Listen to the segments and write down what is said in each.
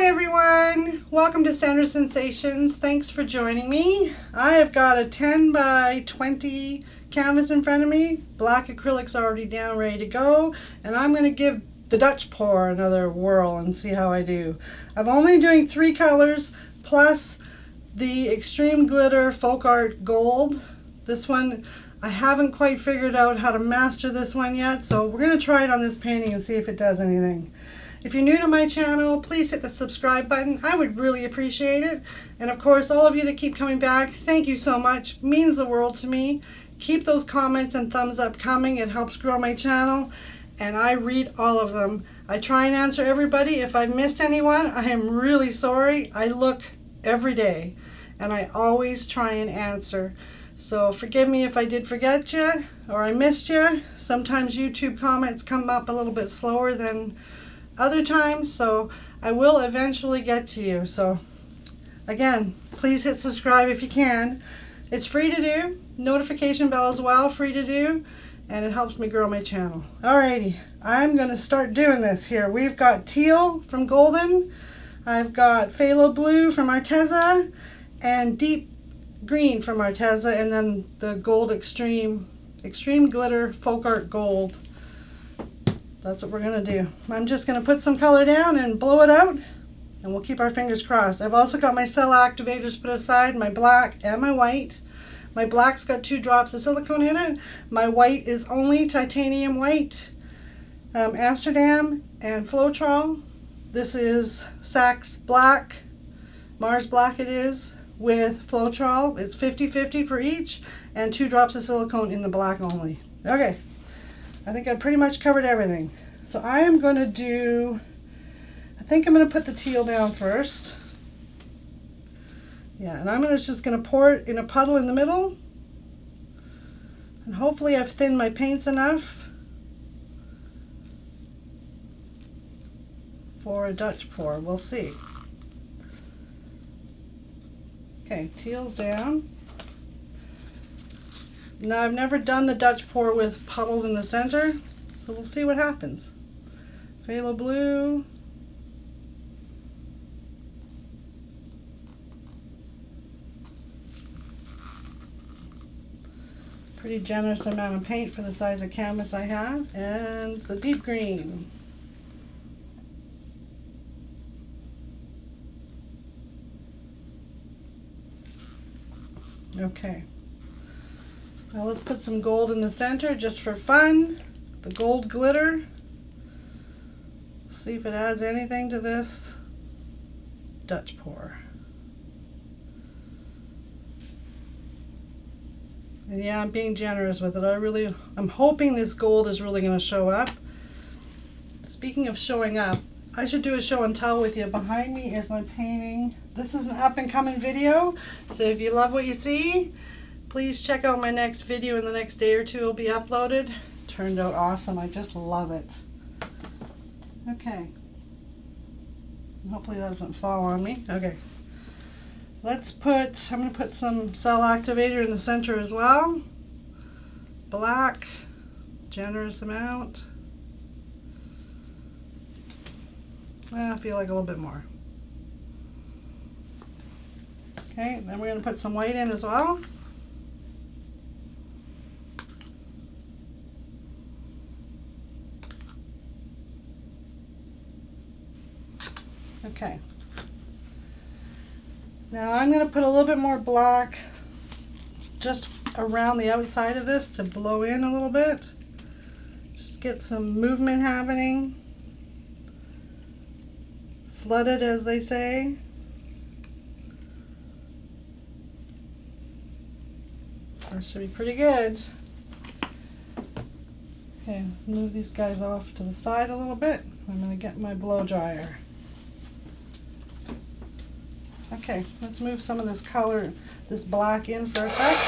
Hi everyone, welcome to Sandra Sensations. Thanks for joining me. I have got a 10 by 20 canvas in front of me. Black acrylic's already down, ready to go, and I'm going to give the Dutch pour another whirl and see how I do. I'm only doing 3 colors plus the Extreme Glitter Folk Art Gold. This one, I haven't quite figured out how to master this one yet, so we're going to try it on this painting and see if it does anything. If you're new to my channel, please hit the subscribe button. I would really appreciate it. And of course, all of you that keep coming back, thank you so much. It means the world to me. Keep those comments and thumbs up coming. It helps grow my channel. And I read all of them. I try and answer everybody. If I've missed anyone, I am really sorry. I look every day. And I always try and answer. So forgive me if I did forget you or I missed you. Sometimes YouTube comments come up a little bit slower than other times, so I will eventually get to you. So again, please hit subscribe if you can. It's free to do. Notification bell as well, free to do, and it helps me grow my channel. Alrighty, I'm going to start doing this here. We've got teal from Golden, I've got phthalo blue from Arteza, and deep green from Arteza, and then the gold extreme glitter folk art gold. That's what we're going to do. I'm just going to put some color down and blow it out, and we'll keep our fingers crossed. I've also got my cell activators put aside, my black and my white. My black's got 2 drops of silicone in it. My white is only titanium white, Amsterdam, and Floetrol. This is Saks Black, Mars Black it is, with Floetrol. It's 50-50 for each, and 2 drops of silicone in the black only. Okay. I think I pretty much covered everything. So I am going to do, I think I'm going to put the teal down first. Yeah, and I'm just going to pour it in a puddle in the middle. And hopefully I've thinned my paints enough for a Dutch pour. We'll see. Okay, teal's down. Now, I've never done the Dutch pour with puddles in the center, so we'll see what happens. Phthalo blue. Pretty generous amount of paint for the size of canvas I have. And the deep green. Okay. Now let's put some gold in the center just for fun. The gold glitter. See if it adds anything to this Dutch pour. And yeah, I'm being generous with it. I'm hoping this gold is really going to show up. Speaking of showing up, I should do a show and tell with you. Behind me is my painting. This is an up and coming video, so if you love what you see, please check out my next video in the next day or 2. It'll be uploaded. Turned out awesome. I just love it. Okay. Hopefully that doesn't fall on me. Okay. I'm going to put some cell activator in the center as well. Black. Generous amount. Well, I feel like a little bit more. Okay, then we're going to put some white in as well. Okay. Now I'm going to put a little bit more black just around the outside of this to blow in a little bit. Just get some movement happening. Flood it, as they say. That should be pretty good. Okay, move these guys off to the side a little bit. I'm going to get my blow dryer. Okay, let's move some of this color, this black in for effect.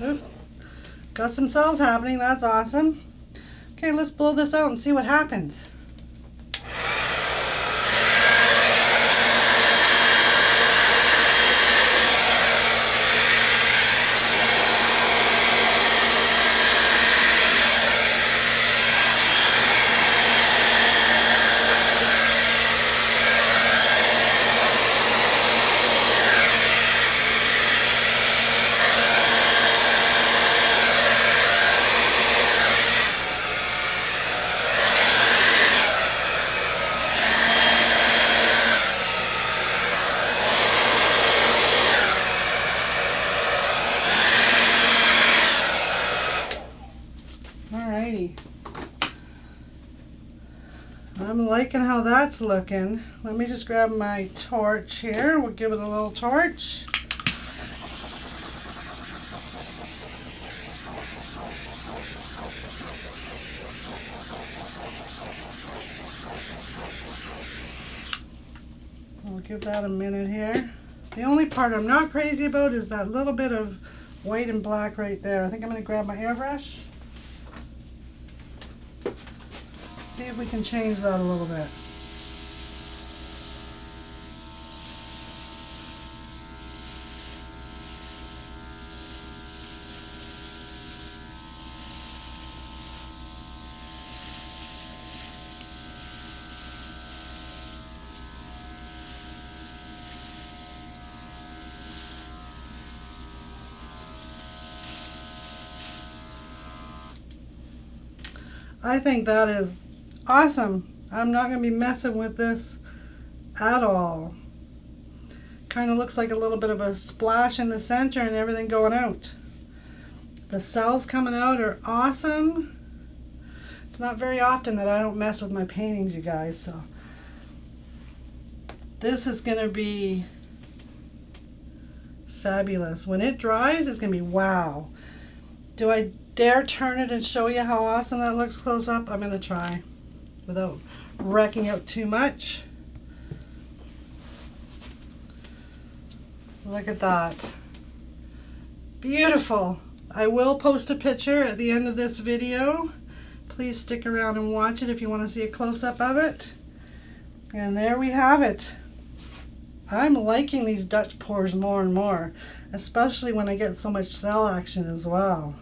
Oop. Got some cells happening, that's awesome. Okay, let's blow this out and see what happens. I'm liking how that's looking. Let me just grab my torch here. We'll give it a little torch. We'll give that a minute here. The only part I'm not crazy about is that little bit of white and black right there. I think I'm going to grab my airbrush. See if we can change that a little bit. I think that is awesome. I'm not going to be messing with this at all. Kind of looks like a little bit of a splash in the center and everything going out. The cells coming out are awesome. It's not very often that I don't mess with my paintings, you guys, so this is going to be fabulous. When it dries, it's going to be wow. Do I dare turn it and show you how awesome that looks close up? I'm going to try without wrecking out too much. Look at that. Beautiful. I will post a picture at the end of this video. Please stick around and watch it if you want to see a close-up of it. And there we have it. I'm liking these Dutch pours more and more, especially when I get so much cell action as well.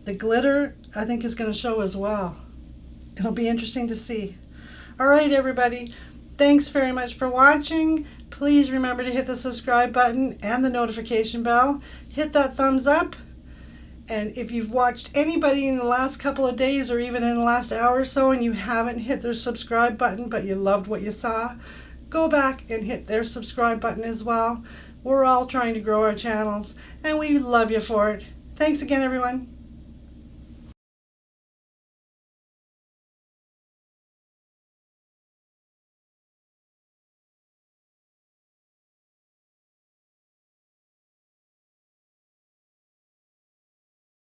The glitter, I think, is going to show as well. It'll be interesting to see. All right, everybody. Thanks very much for watching. Please remember to hit the subscribe button and the notification bell. Hit that thumbs up. And if you've watched anybody in the last couple of days or even in the last hour or so and you haven't hit their subscribe button but you loved what you saw, go back and hit their subscribe button as well. We're all trying to grow our channels and we love you for it. Thanks again, everyone.